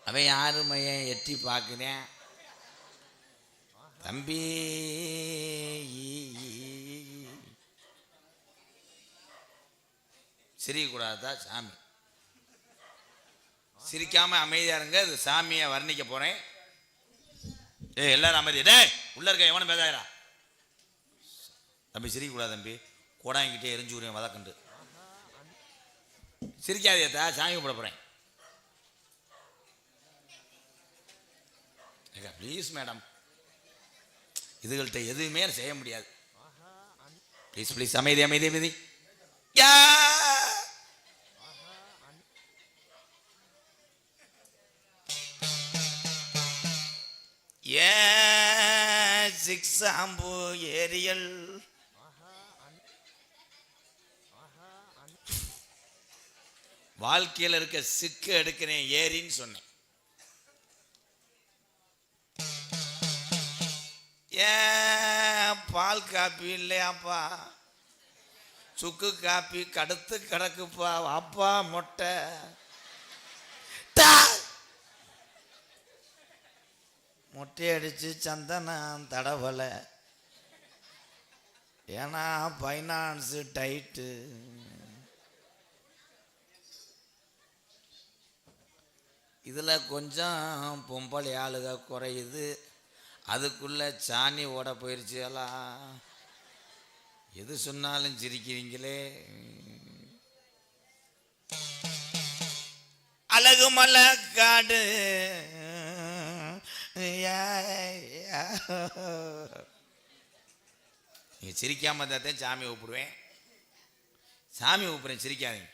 அவன் யாருமைய எட்டி பார்க்குறேன். தம்பி சிரிக்கக்கூடாதா சாமி? சிரிக்காம அமைதியா இருங்க. இது சாமியை வர்ணிக்க போறேன். எல்லாரும் அமைதி. டே உள்ள இருக்க எவனும் பேசாயிரா. தம்பி சிரிக்கக்கூடாது தம்பி. கோடாங்கிட்டே எரிஞ்சு விடுவேன் வதக்கண்டு. சிரிக்காதேத்தா, சாமி போட போறேன். ப்ளீஸ் மேடம், இதுகள்கிட்ட எதுவுமே செய்ய முடியாது. ப்ளீஸ் ப்ளீஸ் அமைதி அமைதி அமைதி. சிக்ஸாம்பு ஏரியல் வாழ்க்கையில் இருக்க சிக்கு எடுக்கிறேன் ஏரின்னு சொன்னேன். ஏன் பால் காப்பி இல்லையாப்பா? சுக்கு காப்பி கடுத்து கிடக்குப்பா. அப்பா மொட்டை மொட்டை அடிச்சு சந்தனம் தடவலை. ஏன்னா பைனான்ஸு டைட்டு. இதில் கொஞ்சம் பொம்பளை ஆளுக குறையுது. அதுக்குள்ளே சாணி ஓட போயிடுச்சுலாம். எது சொன்னாலும் சிரிக்கிறீங்களே. அழகு மலை காடு நீ சிரிக்காம தான் சாமி கூப்பிடுவேன். சாமி கூப்பிடுறேன், சிரிக்காதீங்க.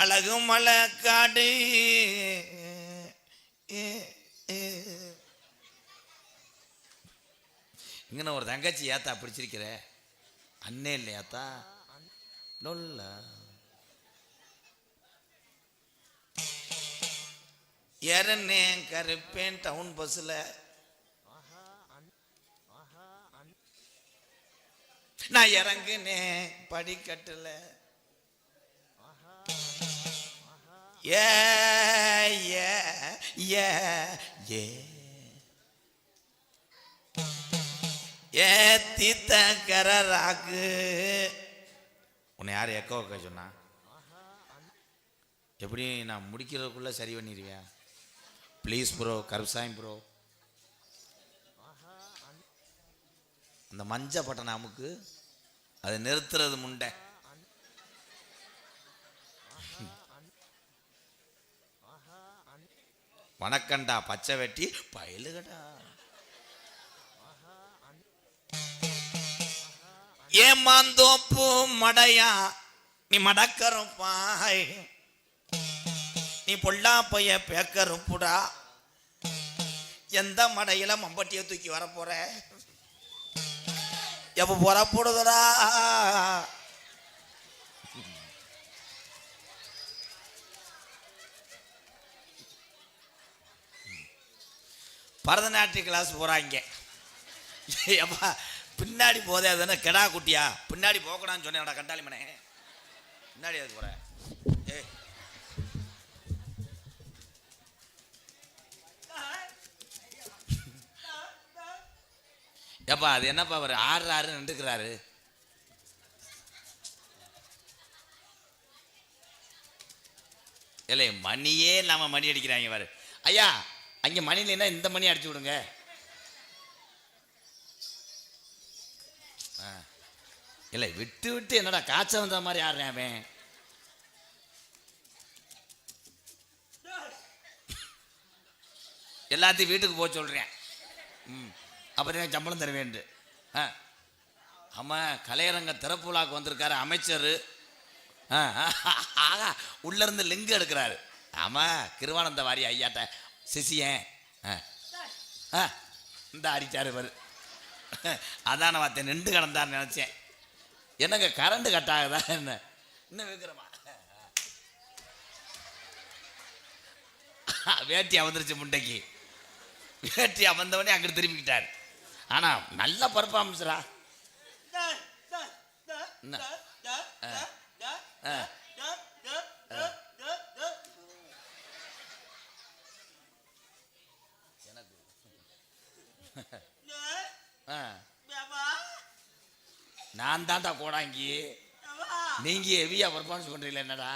அழகு மலை காடு இங்கே ஒரு தங்கச்சி ஏத்தா பிடிச்சிருக்கிற அண்ணே இல்லையாத்தா? நொல்ல இறன்னேன் கருப்பேன் டவுன் பஸ்ஸில். நான் இறங்குனேன் படிக்கட்டுல. ஏ ஏ ஏ ஏ ஏ தீத்த கராக்கு. உன்னை யார் எக்கோ வைக்க சொன்னா? எப்படி நான் முடிக்கிறதுக்குள்ள சரி பண்ணிடுவியா? Please bro, Karupsami bro. அந்த மஞ்ச பட்டனை அமுக்கு, அதை நிறுத்துறது முண்டை. வணக்கண்டா பச்சை வெட்டி பயிலுகடா. ஏமாந்தோப்பு மடையா நீ மடக்கருப்பாய். நீ பொல்லா பைய பேக்கருப்புடா. எந்த மடையில மம்பட்டியை தூக்கி வர போற? எப்ப போற போடுதடா? பரதநாட்டிய கிளாஸ் போறாங்க. எப்பா பின்னாடி போதே அதுன்னு கெடா குட்டியா? பின்னாடி போகக்கூடாதுன்னு சொன்னேன். கண்டாளி மனே பின்னாடி அது போற. ஏ எப்பா அது என்னப்பா அவர் ஆறு நின்றுக்கிறாரு? இல்லை மணியே இல்லாம மணி அடிக்கிறாங்க பாரு. ஐயா அங்கே மணி இல்லைன்னா இந்த மணி அடிச்சு விடுங்க. இல்லை விட்டு விட்டு என்னடா காய்ச்சல் வந்த மாதிரி ஆடுறேன் அவன். எல்லாத்தையும் வீட்டுக்கு போக சொல்றேன். அப்புறம் சம்பளம் தருவேன். ஆமாம் கலையரங்க திறப்பு விழாக்கு வந்திருக்காரு அமைச்சர். உள்ள இருந்து லிங்க் எடுக்கிறாரு. ஆமாம் கிருவானந்த வாரி ஐயாட்ட சிசியன் இந்த அடிச்சாரு பாரு. அதான் நான் நின்று கிடந்தான்னு நினச்சேன். என்னங்க கரண்ட் கட் ஆகுதா என்ன? இன்னும் வைக்கிறோமா? வேட்டி அமர்ந்துருச்சு முண்டைக்கு. வேட்டி அமர்ந்தவனே அங்கிட்டு திரும்பிக்கிட்டார். ஆனா நல்ல பர்ஃபார்மன்ஸ்ரா. நான் தான்டா கோடாங்கி. நீங்க ஹெவியா பர்ஃபார்மன்ஸ் பண்றீங்களா என்னடா?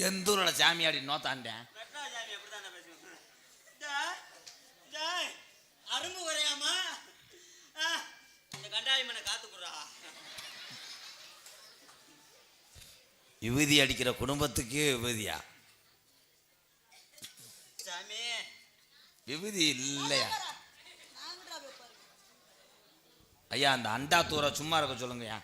எந்த ஊரோட சாமியாடி நோத்தாண்டேன் அரும்பு வரையாமா இந்த கண்டாளி மனை காத்துக்குறா. விபூதி அடிக்கிற குடும்பத்துக்கு விபூதியா? சாமி விபூதி இல்லையா ஐயா? அந்த அண்டா தூர சும்மா இருக்க சொல்லுங்கய்யா.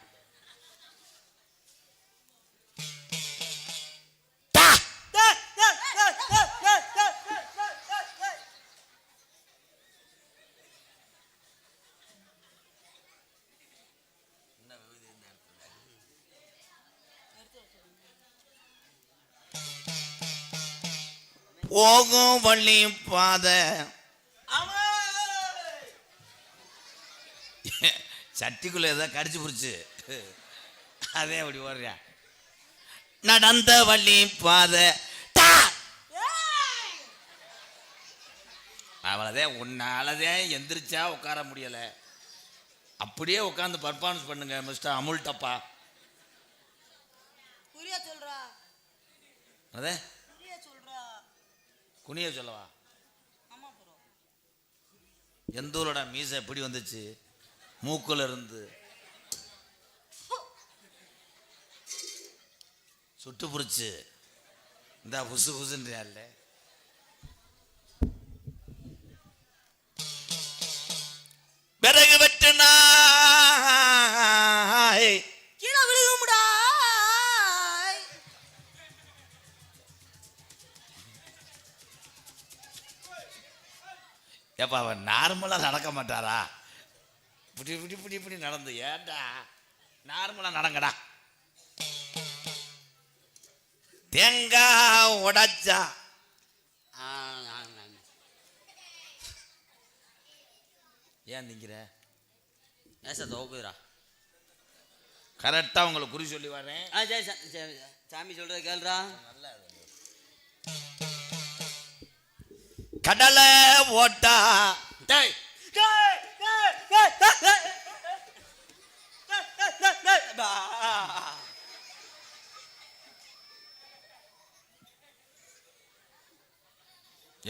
போகும் வள்ளி பாதை சட்டிக்குள்ள ஏதோ கடிச்சு புடிச்சு அதே அப்படி ஓடுறியா? நடந்த வள்ளி பாதை அவ்வளோதே. உன்னாலதே எந்திரிச்சா உட்கார முடியல. அப்படியே உட்காந்து பர்ஃபார்மன்ஸ் பண்ணுங்க மிஸ்டர் அமுல் டப்பா. அதே குனிய சொல்லவா? எந்த ஊரோட மீசை எப்படி வந்துச்சு? மூக்குல இருந்து சுட்டு புடிச்சு இந்த புசு புசுன்றியால விறகு வெட்டுனா கீழே விழுகும்டா. ஏப்பா அவன் நார்மலா நடக்க மாட்டாரா? இப்படி இப்படி இப்படி இப்படி நடந்து ஏன்டா நார்மலா நடங்கடா. தேங்காய் உடைச்சா ஏன் திங்கிற? ஏசா தோக்குதுரா. கரெக்டா உங்களுக்கு குறி சொல்லி வரேன். சாமி சொல்றது கேள்றா. கடலை ஓட்டா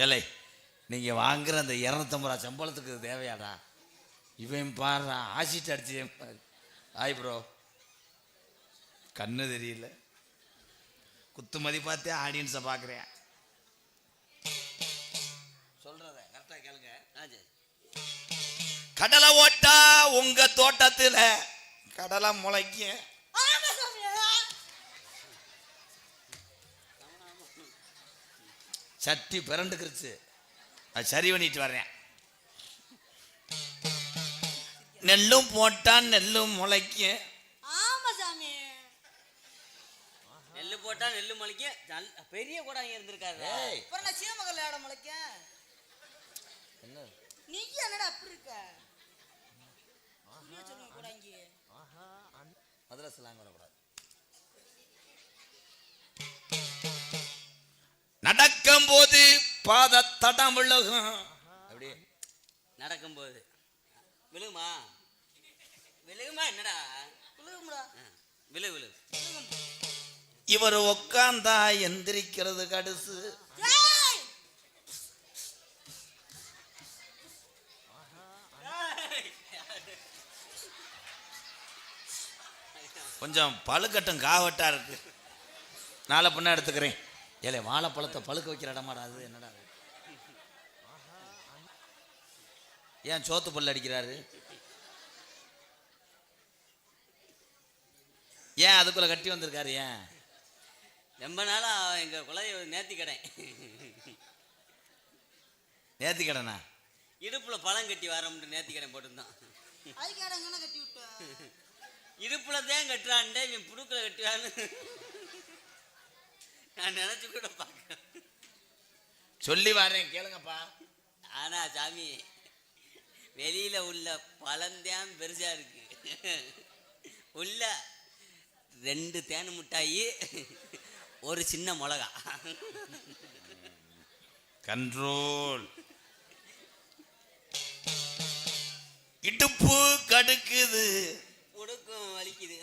ஏலை நீங்க வாங்குற அந்த 250 ரூபா சம்பளத்துக்கு தேவையாடா? இவன் பாரு ஆசிட் அடிச்சு ஆய் ப்ரோ கண்ணு தெரியல. குத்து மதி பார்த்தே ஆடியன்ஸை பார்க்குறேன். சொல்றத கரெக்டா கேளுங்க. கடலை ஓட்டா உங்க தோட்டத்துல கடலை முளைக்கும். சட்டி பிறண்டுக்கிருச்சு. அது சரி பண்ணிட்டு வர்றேன். நெல்லும் போட்டா நெல்லும் முளைக்கும். ஆமா சாமி, நெல்லு போட்டா நெல்லு முளைக்கும். பெரிய கூட அங்க இருந்திருக்காரு. அப்புறம் நான் சீமகல்ல ஆட முளைக்கும். என்ன நீ என்னடா அப்படி இருக்க? சொல்லுங்க கூட இங்க மதுரை ஸ்லாங் வரக்கூடாது. நடக்கும் போது பாத தடம் விழுகும். அப்படி நடக்கும் போது விழுகுமா? விழுகுமா? என்னடா விழுகும்டா. விழுகு விழுகு. இவர் உட்கார்ந்தா எந்திரிக்கிறது கடுசு. கொஞ்சம் பழுக்கட்டும், காவட்டா இருக்கு. நாளை பின்ன எடுத்துக்கிறேன். ஏலே வாழைப்பழத்தை பழுக்க வைக்கிற இடமாடா அது? என்னடா ஏன் சோத்து பல் அடிக்கிறாரு? ஏன் அதுக்குள்ள கட்டி வந்திருக்காரு? ஏன் ரொம்ப நாளா எங்க குலதெய்வ நேர்த்தி கடை. நேர்த்தி கடனா? இடுப்புல பழம் கட்டி வரோம்னு நேர்த்தி கடை போட்டுருந்தான். கட்டி விட்டா இடுப்புல தான் கட்டுறான்டே, இவன் புடுக்குல கட்டுவான்னு நான் நினைச்சு கூட பார்க்க சொல்லி வரேன் கேளுங்கப்பா. ஆனா சாமி, வெளியில உள்ள பழந்தான் பெருசா இருக்கு. உள்ள 2 தேன் மிட்டாயி, ஒரு சின்ன மிளகா. கண்ட்ரோல். இடுப்பு கடுக்குது, உடுக்கும் வலிக்குது.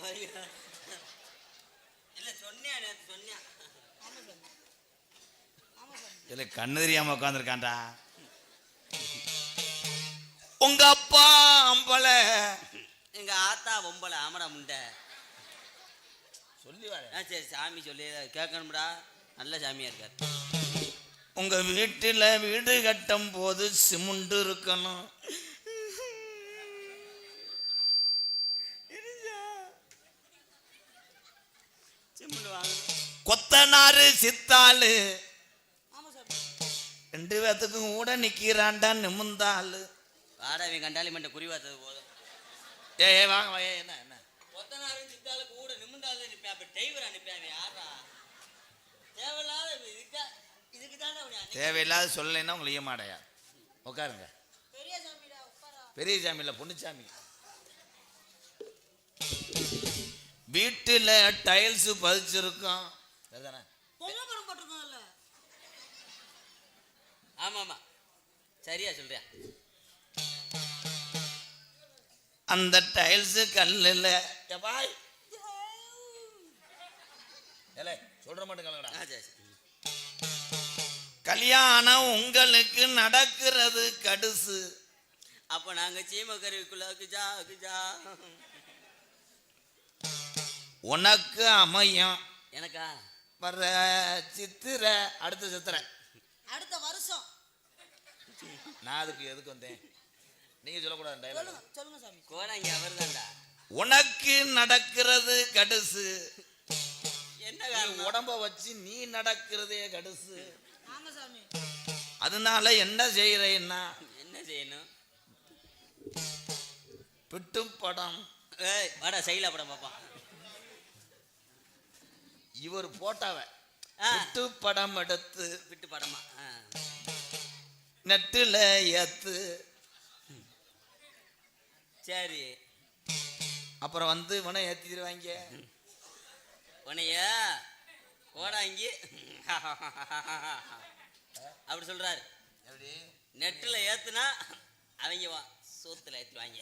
இல்ல சொன்னியா சொன்னியா இல்ல கண்ணு தெரியாம உட்காந்துருக்கான்டா. உங்க அப்பா அம்பல, எங்க ஆத்தா பொம்பளை. ஆமடா முண்டை சொல்லி வர. சரி சாமி சொல்லி கேட்கணும்டா. நல்ல சாமியா இருக்காரு. உங்க வீட்டுல வீடு கட்டும் போது சிமெண்ட் இருக்கணும். கொத்தனாரு சித்தாளு, ரெண்டு பேத்துக்கும் கூட நிக்கிறான்டா நிமிந்தாளு. வாடகை கண்டாலி மண்ட குறி பார்த்தது போதும். ஏ வாங்க வாங்க. என்ன என்ன கொத்தனாரு சித்தாளு கூட நிமிந்தாலும் நிற்பேன். அப்ப டிரைவர் அனுப்பியாங்க யாரா? தேவையில்லாத இதுக்கு தானே தேவையில்லாத சொல்லலைன்னா உங்களை ஈயமாடையா. உட்காருங்க. பெரிய சாமிடா உட்காரா. பெரிய சாமி இல்ல பொண்ணுச்சாமி. வீட்டுல டைல்ஸ் பதிச்சிருக்கோம். ஆமா ஆமா சரியா சொல்றியா. அந்த டைல்ஸ் கல்லுல சொல்ற மாட்டேங்க. கல்யாணம் உங்களுக்கு நடக்கிறது கடுசு. அப்ப நாங்க சீமக்கருவிக்குள்ள குஜா குஜா. உனக்கு அமையும். எனக்கா? வர்ற சித்திர அடுத்த சித்திரை அடுத்த வருஷம். நான் அதுக்கு எதுக்கு வந்தேன் நீங்க சொல்லக்கூடாது. சொல்லுங்க சாமி. கோடாங்க அவர்தான்டா. உனக்கு நடக்கிறது கடுசு. என்ன உடம்ப வச்சு நீ நடக்கிறதே கடுசு. ஆமா சாமி. அதனால என்ன செய்யறேன்னா என்ன செய்யணும்? பிட்டு படம். வாடா சைலா படம் பாப்பா. இவர் போட்டாவ பிட்டு படம் எடுத்து பிட்டு படமா நெட்டுல ஏத்து. சரி அப்புறம் வந்து இவனை ஏத்திடுவாங்க. உனைய கோடாங்கி அப்படி சொல்றாரு. எப்படி நெட்டுல ஏத்துனா அவங்க சோத்துல ஏத்துவாங்க.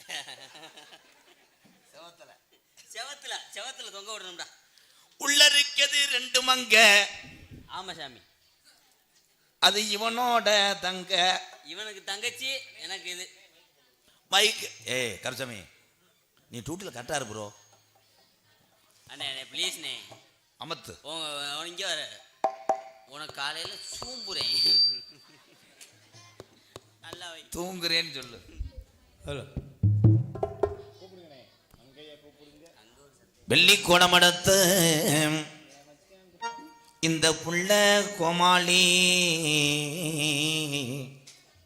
செவத்துல செவத்துல செவத்துல தொங்க விடணும்டா. உள்ள இருக்கிறது ரெண்டு மங்க. ஆமா சாமி. அது இவனோட தங்க. இவனுக்கு தங்கச்சி எனக்கு இது மைக். கருசாமி நீ டூட்டில் கரெக்டாக இரு ப்ரோ. அண்ணே ப்ளீஸ் நே அமத்து. இங்கே வர உனக்கு காலையில் சூம்புறேன். நல்லா தூங்குறேன்னு சொல்லு. ஹலோ வெள்ளி கோடமடத்து இந்த புள்ள கோமாளி.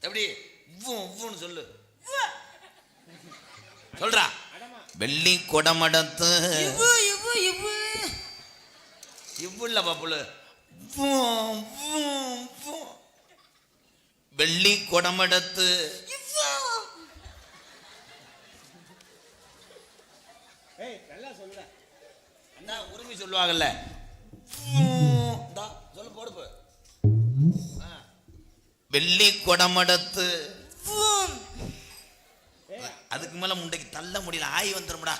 எப்படி சொல்லு சொல்றா. வெள்ளி கொடமடத்து இவ்வுள்ள பாப்புல வெள்ளி கொடமடத்து உரிமை சொல்லுவாங்கல்ல. சொல்லு போடுப்பு. வெள்ளி கொடமடத்து. அதுக்கு மேல முண்டைக்கு தள்ள முடியல. ஆய் வந்துரும்டா.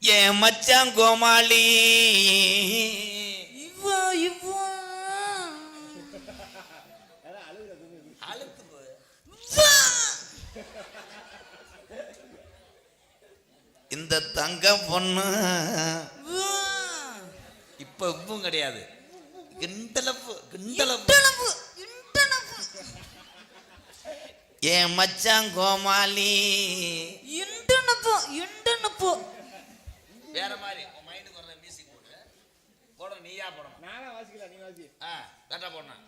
ஏன் மச்சான் கோமாளி. இந்த தங்க பொண்ணு இப்ப இவ்வும் கிடையாது. கிண்டலப்பு கிண்டலப்பு. ஏன் மச்சான் கோமாளி. வேற மாதிரி மைண்டுக்கு வர மியூசிக் போடு. போடணும் நீயா போடணும். நானா வாசிக்கல நீ வாசி. கரெக்டா போடணும்.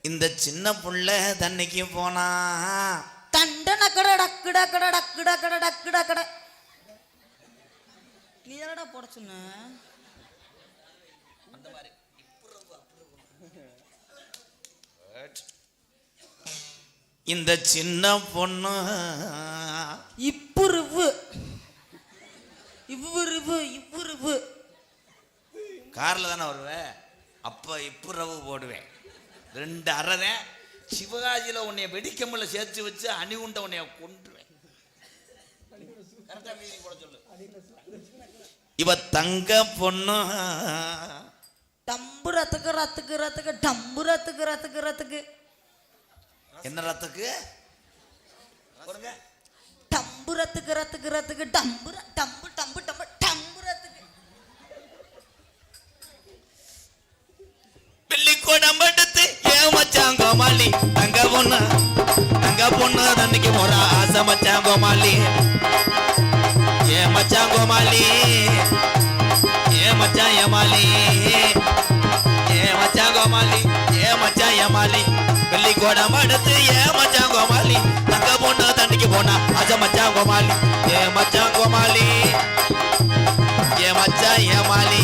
இந்த சின்ன புள்ள தண்ணிக்கு போனா தண்டன கட டக்கு டக்கு டக்கு டக்கு டக்கு டக்கு. நீ என்னடா போட சொன்ன? அந்த மாதிரி இந்த சின்ன பொண்ணு இப்புருவு காரில் தானே வருவேன். அப்போ இப்போ ரவு போடுவேன் 2 அரை. சிவகாசியில் உன்னைய வெடிக்கம்பல சேர்த்து வச்சு அணிகுண்ட உன்னைய கொண்டுவேன். கரெக்டாக மியூசிக் போட சொல்லு. இவ தங்க பொண்ணு டம்பு ரத்துக்கு ரத்துக்கு ரத்துக்கு டம்பு ரத்துக்கு ரத்துக்கு ரத்துக்கு என்ன ரத்துக்கு டம்பு ரத்துக்கு ரத்துக்கு ரத்துக்கு டம்பு டம்பு டம்பு டம்பு டம்பு ரத்துக்கு வெள்ளிக்கோடம் எடுத்து ஏன் மச்சான் கோமாளி தங்க பொண்ணு தன்னைக்கு போறா ஆசை மச்சான் கோமாளி ஏன் மச்சான் கோமாளி ஏன் மச்சான் ஏமாளி ஏன் மச்சான் கோமாளி ஏன் மச்சான் ஏமாளி வெள்ளிக்கோடம் எடுத்து ஏன் மச்சான் கோமாளி தங்க பொண்ணு தண்ணிக்கு போனா ஆசை மச்சான் கோமாளி ஏன் மச்சான் கோமாளி ஏன் மச்சான் ஏமாளி